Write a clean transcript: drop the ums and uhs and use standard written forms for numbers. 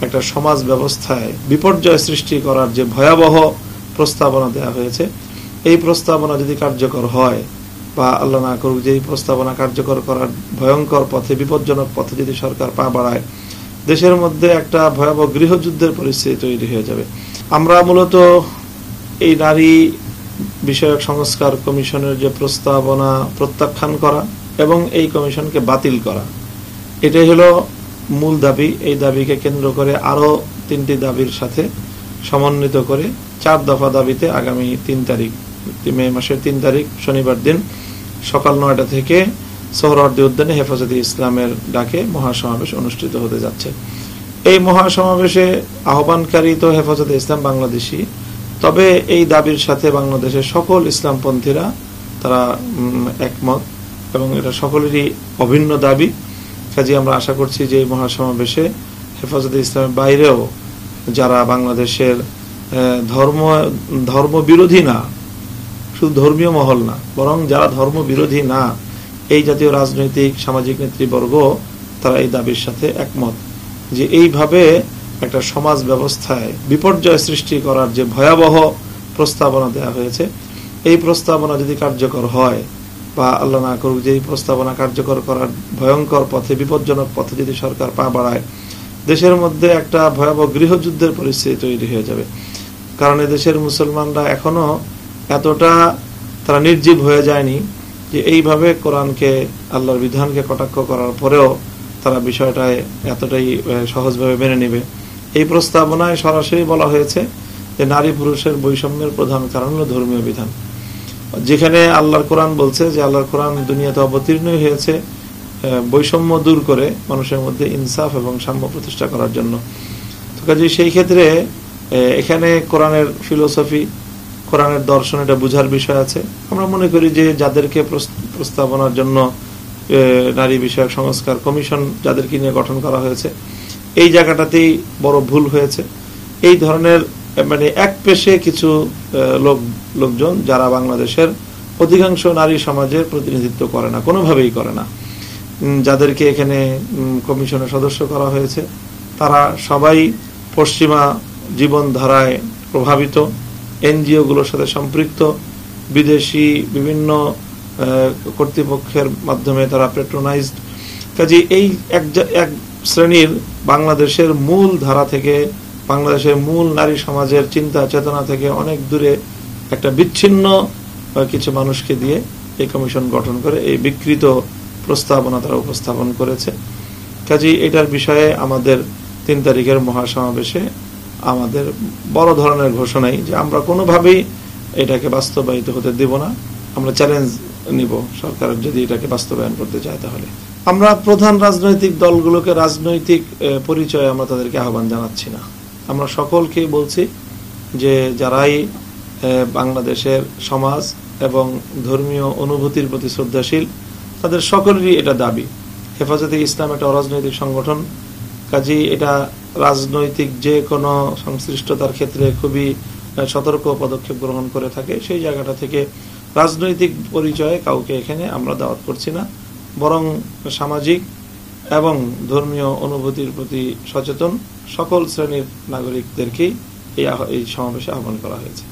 একটা সমাজ ব্যবস্থায় বিপর্যয় সৃষ্টি করার যে ভয়াবহ প্রস্তাবনা দেওয়া হয়েছে, এই প্রস্তাবনা যদি কার্যকর হয় বা আল্লাহ না করুক যে এই প্রস্তাবনা কার্যকর করার ভয়ঙ্কর পথে, বিপজ্জনক পথে যদি সরকার পা বাড়ায়, দেশের মধ্যে একটা ভয়াবহ গৃহযুদ্ধের পরিস্থিতি তৈরি হয়ে যাবে। আমরা মূলত এই নারী বিষয়ক সংস্কার কমিশনের যে প্রস্তাবনা প্রত্যাখ্যান করা এবং এই কমিশনকে বাতিল করা, এটাই হলো মূল দাবি। এই দাবিকে কেন্দ্র করে আরো 3টি দাবির সাথে সমন্বিত করে 4 দফা দাবিতে আগামী 3 তারিখ, মে মাসের 3 তারিখ শনিবার দিন সকাল 9টা থেকে সোহরাওয়ার্দী উদ্যানে হেফাজতে ইসলামের ডাকে মহাসমাবেশ অনুষ্ঠিত হতে যাচ্ছে। এই মহাসমাবেশে আহ্বানকারী তো হেফাজতে ইসলাম বাংলাদেশী, তবে এই দাবির সাথে বাংলাদেশের সকল ইসলামপন্থীরা তারা একমত এবং এটা সকলেরই অভিন্ন দাবি। কাজে আমরা আশা করছি যে এই মহাসমাবেশে হেফাজতে ইসলামের বাইরেও যারা বাংলাদেশের ধর্ম বিরোধী না, শুধু ধর্মীয় মহল না, বরং যারা ধর্ম বিরোধী না, এই জাতীয় রাজনৈতিক সামাজিক নেতৃবর্গ তারা এই দাবির সাথে একমত যে এইভাবে একটা সমাজ ব্যবস্থায় বিপর্যয় সৃষ্টি করার যে ভয়াবহ প্রস্তাবনা দেওয়া হয়েছে, এই প্রস্তাবনা যদি কার্যকর হয় বা আল্লাহ না করুক যে এই প্রস্তাবনা কার্যকর করার ভয়ঙ্কর পথে, বিপজ্জনক পথে যদি সরকার পা বাড়ায়, দেশের মধ্যে একটা ভয়াবহ গৃহযুদ্ধের পরিস্থিতি তৈরি হয়ে যাবে। কারণ দেশের মুসলমানরা এখনো এতটা তারা নির্জীব হয়ে যায়নি যে এইভাবে কোরআনকে, আল্লাহর বিধানকে কটাক্ষ করার পরেও তারা বিষয়টায় এতটাই সহজভাবে মেনে নেবে। এই প্রস্তাবনায় সরাসরি বলা হয়েছে যে নারী পুরুষের বৈষম্যের প্রধান কারণ হল ধর্মীয় বিধান, যেখানে আল্লাহর কোরআন বলছে যে আল্লাহর কোরআন দুনিয়াতে অবতীর্ণ হয়েছে বৈষম্য দূর করে মানুষের মধ্যে ইনসাফ এবং সাম্য প্রতিষ্ঠা করার জন্য। তো কাজে সেই ক্ষেত্রে এখানে কোরআনের ফিলোসফি, কোরআনের দর্শন, এটা বুঝার বিষয় আছে। আমরা মনে করি যে যাদেরকে প্রস্তাবনার জন্য নারী বিষয়ক সংস্কার কমিশন যাদেরকে নিয়ে গঠন করা হয়েছে, এই জায়গাটাতেই বড় ভুল হয়েছে। এই ধরনের এক পেশে কিছু লোকজন যারা বাংলাদেশের অধিকাংশ নারী সমাজের প্রতিনিধিত্ব করে না, কোনোভাবেই করে না, যাদেরকে এখানে কমিশনের সদস্য করা হয়েছে, তারা সবাই পশ্চিমা জীবনধারায় প্রভাবিত, এনজিও গুলোর সাথে সম্পৃক্ত, বিদেশি বিভিন্ন কর্তৃপক্ষের মাধ্যমে তারা প্যাট্রোনাইজড। কাজে এই এক শ্রেণীর বাংলাদেশের মূল ধারা থেকে, বাংলাদেশের মূল নারী সমাজের চিন্তা চেতনা থেকে অনেক দূরে একটা বিচ্ছিন্ন কিছু মানুষকে দিয়ে এই কমিশন গঠন করে এই বিকৃত প্রস্তাবনা তারা উপস্থাপন করেছে। কাজে এটার বিষয়ে আমাদের 3 তারিখের মহাসমাবেশে আমাদের বড় ধরনের ঘোষণাই যে আমরা কোনোভাবেই এটাকে বাস্তবায়িত হতে দেব না। আমরা চ্যালেঞ্জ নিব সরকার যদি এটাকে বাস্তবায়ন করতে চায়। তাহলে আমরা প্রধান রাজনৈতিক দলগুলোকে রাজনৈতিক পরিচয়ে আমরা তাদেরকে আহ্বান জানাচ্ছি না। আমরা সকলকে বলছি যে যারাই বাংলাদেশের সমাজ এবং ধর্মীয় অনুভূতির প্রতি শ্রদ্ধাশীল, তাদের সকলেরই এটা দাবি। হেফাজতে ইসলাম একটা অরাজনৈতিক সংগঠন, কাজেই এটা রাজনৈতিক যে কোনো সংশ্লিষ্টতার ক্ষেত্রে খুবই সতর্ক পদক্ষেপ গ্রহণ করে থাকে। সেই জায়গাটা থেকে রাজনৈতিক পরিচয়ে কাউকে এখানে আমরা দাওয়াত করছি না, বরং সামাজিক এবং ধর্মীয় অনুভূতির প্রতি সচেতন সকল শ্রেণীর নাগরিকদেরকেই এই সমাবেশে আহ্বান করা হয়েছে।